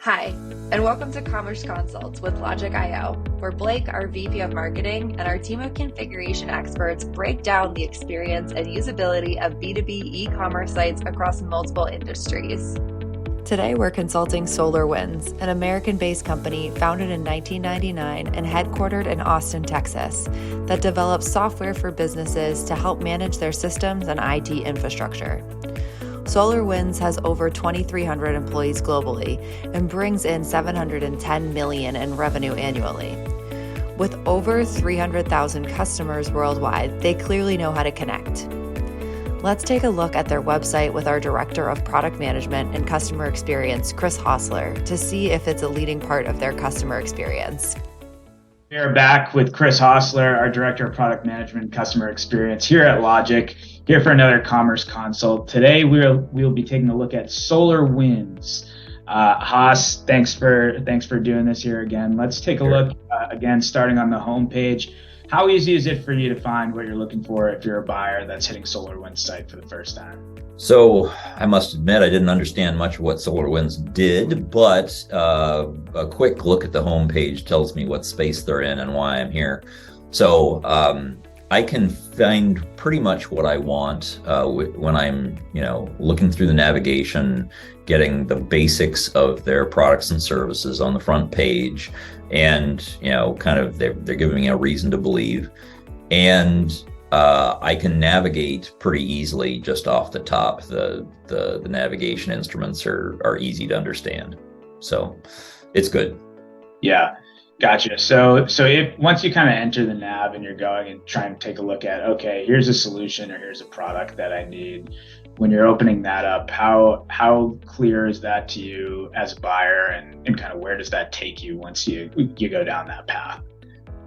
Hi, and welcome to Commerce Consults with Logic.io, where Blake, our VP of Marketing, and our team of configuration experts break down the experience and usability of B2B e-commerce sites across multiple industries. Today, we're consulting SolarWinds, an American-based company founded in 1999 and headquartered in Austin, Texas, that develops software for businesses to help manage their systems and IT infrastructure. SolarWinds has over 2,300 employees globally and brings in $710 million in revenue annually. With over 300,000 customers worldwide, they clearly know how to connect. Let's take a look at their website with our Director of Product Management and Customer Experience, Chris Hostler, to see if it's a leading part of their customer experience. We are back with Chris Hostler, our Director of Product Management and Customer Experience here at Logic, here for another Commerce Consult. Today, we'll be taking a look at SolarWinds. Haas, thanks for doing this here again. Let's take a look again, starting on the homepage. How easy is it for you to find what you're looking for if you're a buyer that's hitting SolarWinds site for the first time? So I must admit, I didn't understand much of what SolarWinds did, but a quick look at the homepage tells me what space they're in and why I'm here. So I can find pretty much what I want when I'm, looking through the navigation, getting the basics of their products and services on the front page, and they're giving me a reason to believe, and I can navigate pretty easily just off the top. The navigation instruments are easy to understand, so it's good. Yeah. Gotcha. So if once you kind of enter the nav and you're going and trying to take a look at, okay, here's a solution or here's a product that I need, when you're opening that up, how clear is that to you as a buyer, and kind of where does that take you once you go down that path?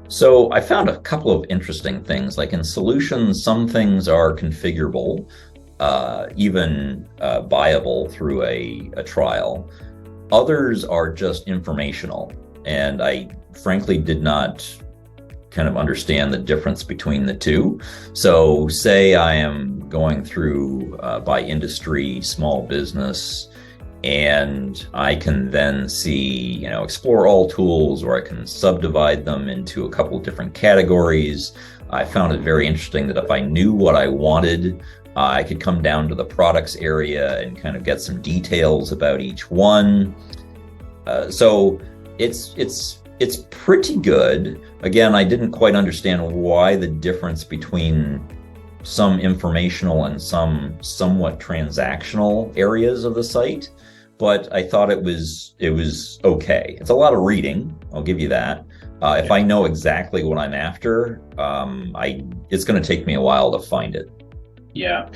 So I found a couple of interesting things. Like in solutions, some things are configurable, even buyable through a trial. Others are just informational. And I frankly did not kind of understand the difference between the two. So say I am going through by industry, small business, and I can then see, explore all tools, or I can subdivide them into a couple of different categories. I found it very interesting that if I knew what I wanted, I could come down to the products area and kind of get some details about each one. So it's pretty good. Again, I didn't quite understand why the difference between some informational and some somewhat transactional areas of the site, but I thought it was okay. It's a lot of reading, I'll give you that. If I know exactly what I'm after, it's going to take me a while to find it. Yeah.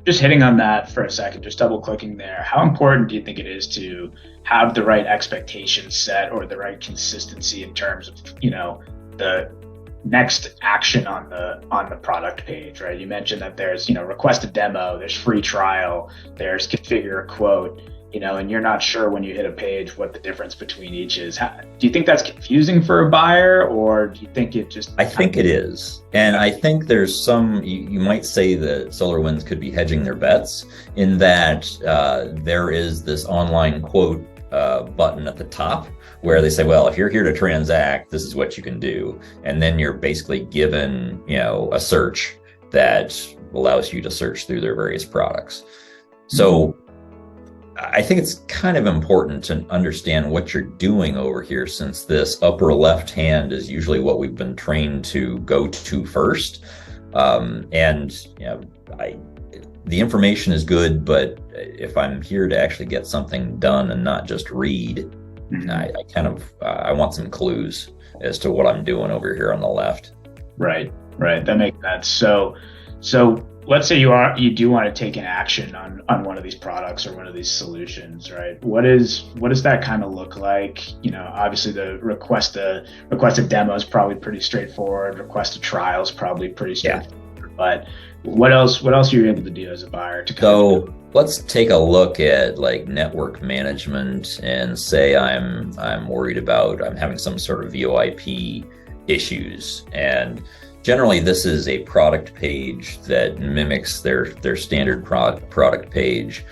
Just hitting on that for a second, just double clicking there, how important do you think it is to have the right expectations set or the right consistency in terms of, the next action on the product page, right? You mentioned that there's, request a demo, there's free trial, there's configure a quote, and you're not sure when you hit a page what the difference between each is. Do you think that's confusing for a buyer, or do you think it just... I think it is. And I think there's some, you might say that SolarWinds could be hedging their bets in that there is this online quote button at the top where they say, well, if you're here to transact, this is what you can do. And then you're basically given, a search that allows you to search through their various products. So I think it's kind of important to understand what you're doing over here, since this upper left hand is usually what we've been trained to go to first. The information is good, but if I'm here to actually get something done and not just read, I want some clues as to what I'm doing over here on the left. Right. That makes sense. So let's say you do want to take an action on one of these products or one of these solutions, right? What does that kind of look like? Obviously the request a demo is probably pretty straightforward. Request a trial is probably pretty straightforward. Yeah. But what else are you able to do as a buyer to let's take a look at like network management, and say I'm worried about, I'm having some sort of VoIP issues, and generally this is a product page that mimics their standard product page,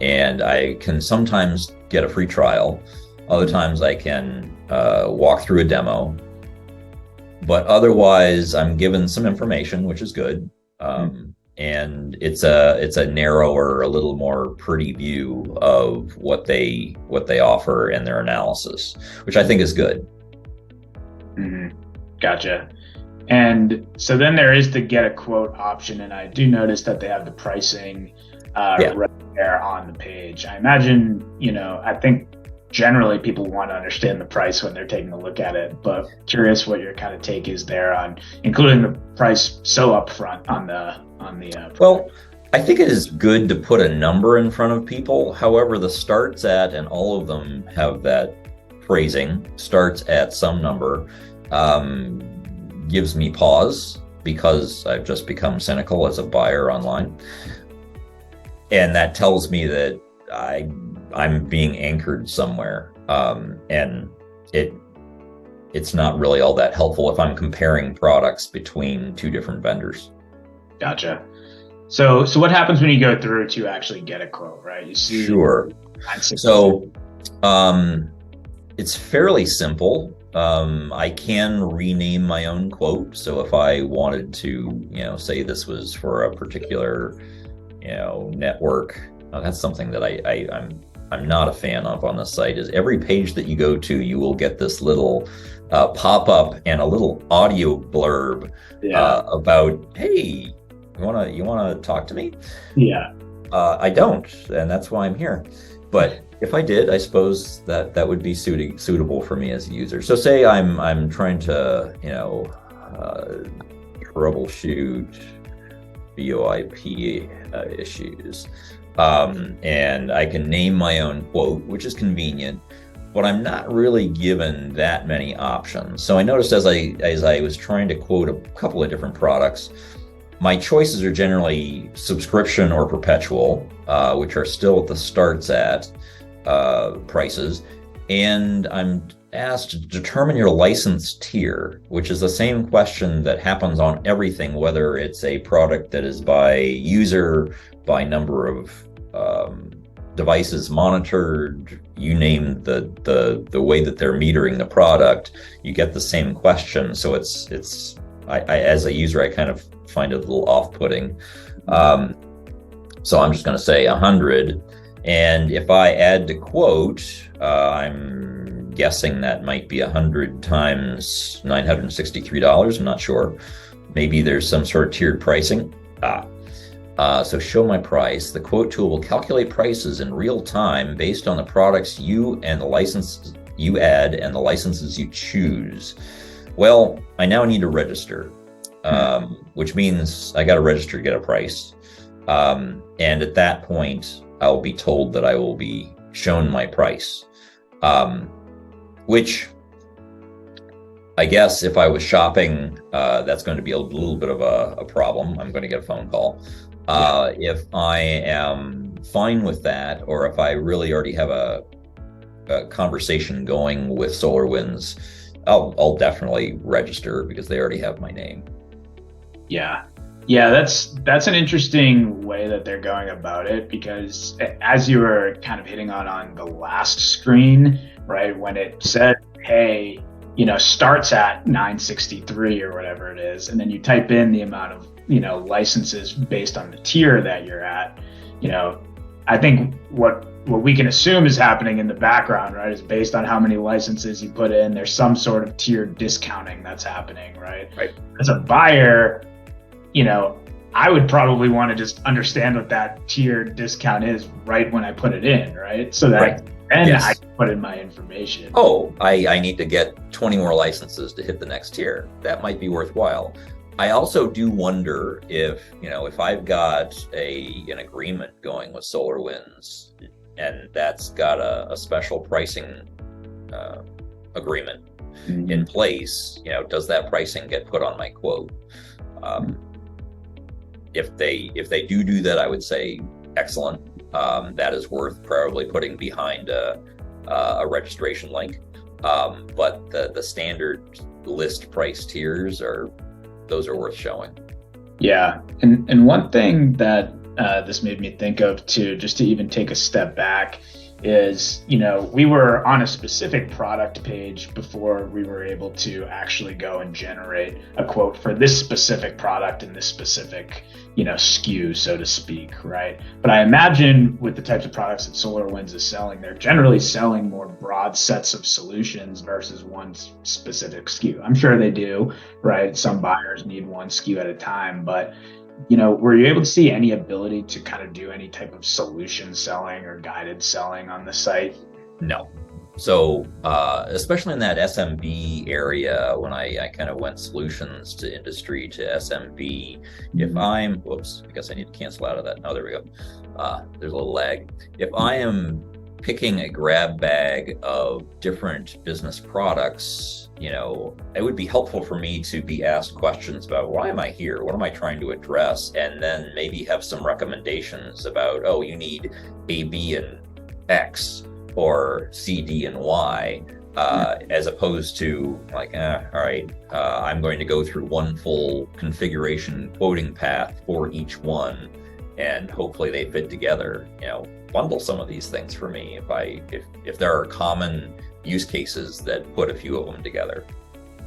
and I can sometimes get a free trial. Other times I can walk through a demo. But otherwise, I'm given some information, which is good. And it's a narrower, a little more pretty view of what they offer and their analysis, which I think is good. Gotcha. And so then there is the get a quote option, and I do notice that they have the pricing right there on the page. I imagine, I think generally people want to understand the price when they're taking a look at it, but curious what your kind of take is there on including the price so upfront on the well, I think it is good to put a number in front of people. However, the starts at, and all of them have that phrasing, starts at some number, gives me pause because I've just become cynical as a buyer online. And that tells me that I'm being anchored somewhere. And it's not really all that helpful if I'm comparing products between two different vendors. Gotcha. So what happens when you go through to actually get a quote, right? You see. Sure. So it's fairly simple. I can rename my own quote. So if I wanted to, say this was for a particular, network, that's something that I'm not a fan of on the site. Is every page that you go to, you will get this little pop-up and a little audio blurb about, hey, you wanna talk to me? Yeah. I don't, and that's why I'm here. But if I did, I suppose that would be suitable for me as a user. So say I'm trying to, troubleshoot VoIP issues. And I can name my own quote, which is convenient, but I'm not really given that many options. So I noticed as I was trying to quote a couple of different products, my choices are generally subscription or perpetual, which are still at the starts at prices. And I'm asked to determine your license tier, which is the same question that happens on everything, whether it's a product that is by user, by number of devices monitored, you name the way that they're metering the product, you get the same question. So I as a user, I kind of find it a little off-putting. So I'm just going to say 100. And if I add to quote, I'm guessing that might be 100 times $963. I'm not sure. Maybe there's some sort of tiered pricing. So show my price. The quote tool will calculate prices in real time based on the products you and the licenses you add and the licenses you choose. Well, I now need to register, which means I got to register to get a price. And at that point, I'll be told that I will be shown my price, which I guess if I was shopping, that's going to be a little bit of a problem. I'm going to get a phone call. If I am fine with that, or if I really already have a conversation going with SolarWinds, I'll definitely register because they already have my name. Yeah, that's an interesting way that they're going about it, because as you were kind of hitting on the last screen, right, when it said, hey, starts at 963 or whatever it is, and then you type in the amount of licenses based on the tier that you're at, I think what we can assume is happening in the background, right, is based on how many licenses you put in, there's some sort of tiered discounting that's happening, right? As a buyer, I would probably want to just understand what that tiered discount is right when I put it in, right? So that I can put in my information. Oh, I need to get 20 more licenses to hit the next tier. That might be worthwhile. I also do wonder if I've got an agreement going with SolarWinds and that's got a special pricing agreement in place, does that pricing get put on my quote? If they do that, I would say excellent. That is worth probably putting behind a registration link. But the standard list price tiers those are worth showing. Yeah, and one thing that this made me think of too, just to even take a step back, is, we were on a specific product page before we were able to actually go and generate a quote for this specific product and this specific, SKU, so to speak, right? But I imagine with the types of products that SolarWinds is selling, they're generally selling more broad sets of solutions versus one specific SKU. I'm sure they do, right? Some buyers need one SKU at a time, but were you able to see any ability to kind of do any type of solution selling or guided selling on the site? No. So, especially in that SMB area, when I kind of went solutions to industry to SMB, if I'm, whoops, I guess I need to cancel out of that. Oh, there we go. There's a little lag. If I am picking a grab bag of different business products, it would be helpful for me to be asked questions about why am I here? What am I trying to address? And then maybe have some recommendations about, oh, you need A, B, and X, or C, D, and Y, as opposed to like, all right, I'm going to go through one full configuration quoting path for each one, and hopefully they fit together. Bundle some of these things for me if there are common use cases that put a few of them together.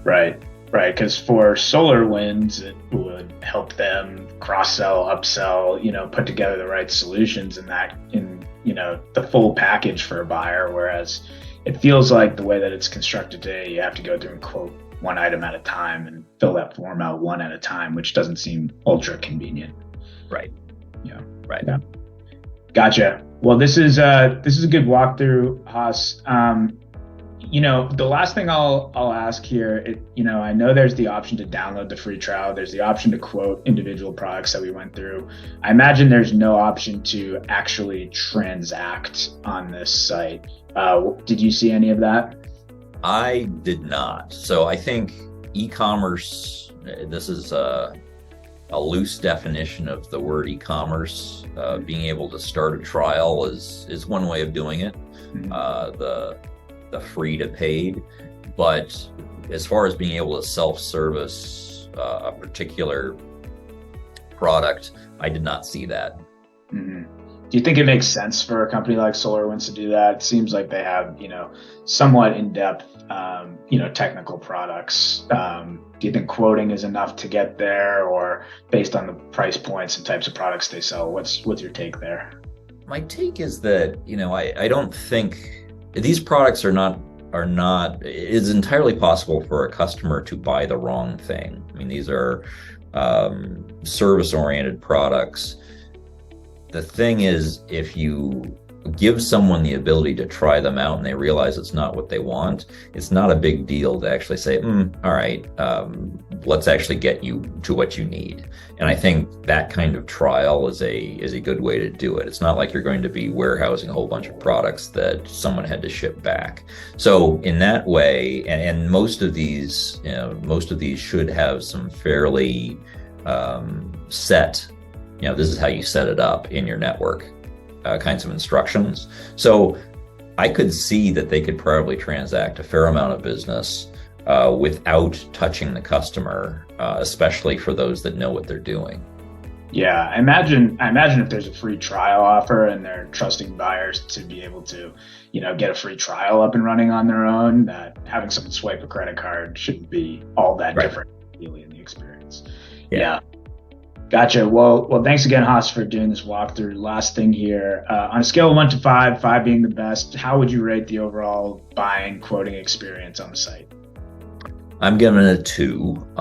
Right. Because for SolarWinds, it would help them cross-sell, upsell, put together the right solutions in the full package for a buyer. Whereas it feels like the way that it's constructed today, you have to go through and quote one item at a time and fill that form out one at a time, which doesn't seem ultra convenient. Right. Yeah. Right. Yeah. Gotcha. Well, this is a good walkthrough, Haas. The last thing I'll ask here, I know there's the option to download the free trial. There's the option to quote individual products that we went through. I imagine there's no option to actually transact on this site. Did you see any of that? I did not. So I think e-commerce, this is a loose definition of the word e-commerce. Being able to start a trial is one way of doing it. The free to paid, but as far as being able to self-service a particular product, I did not see that. Mm-hmm. Do you think it makes sense for a company like SolarWinds to do that? It seems like they have, somewhat in-depth, technical products. Do you think quoting is enough to get there, or based on the price points and types of products they sell? What's your take there? My take is that, I don't think these products are not, it is entirely possible for a customer to buy the wrong thing. I mean, these are service-oriented products. The thing is, if you give someone the ability to try them out and they realize it's not what they want, it's not a big deal to actually say, all right, let's actually get you to what you need. And I think that kind of trial is a good way to do it. It's not like you're going to be warehousing a whole bunch of products that someone had to ship back. So in that way, and most of these should have some fairly set, this is how you set it up in your network kinds of instructions. So I could see that they could probably transact a fair amount of business without touching the customer, especially for those that know what they're doing. Yeah, I imagine if there's a free trial offer and they're trusting buyers to be able to, get a free trial up and running on their own, that having someone swipe a credit card shouldn't be all that different really in the experience. Yeah. Gotcha. Well, thanks again, Haas, for doing this walkthrough. Last thing here, on a scale of 1 to 5, 5 being the best, how would you rate the overall buying quoting experience on the site? I'm giving it a 2,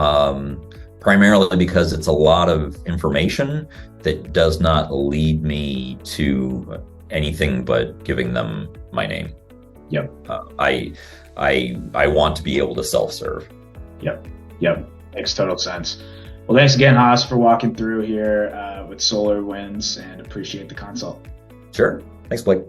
primarily because it's a lot of information that does not lead me to anything but giving them my name. Yep. I want to be able to self-serve. Yep. Makes total sense. Well, thanks again, Haas, for walking through here with SolarWinds, and appreciate the consult. Sure. Thanks, Blake.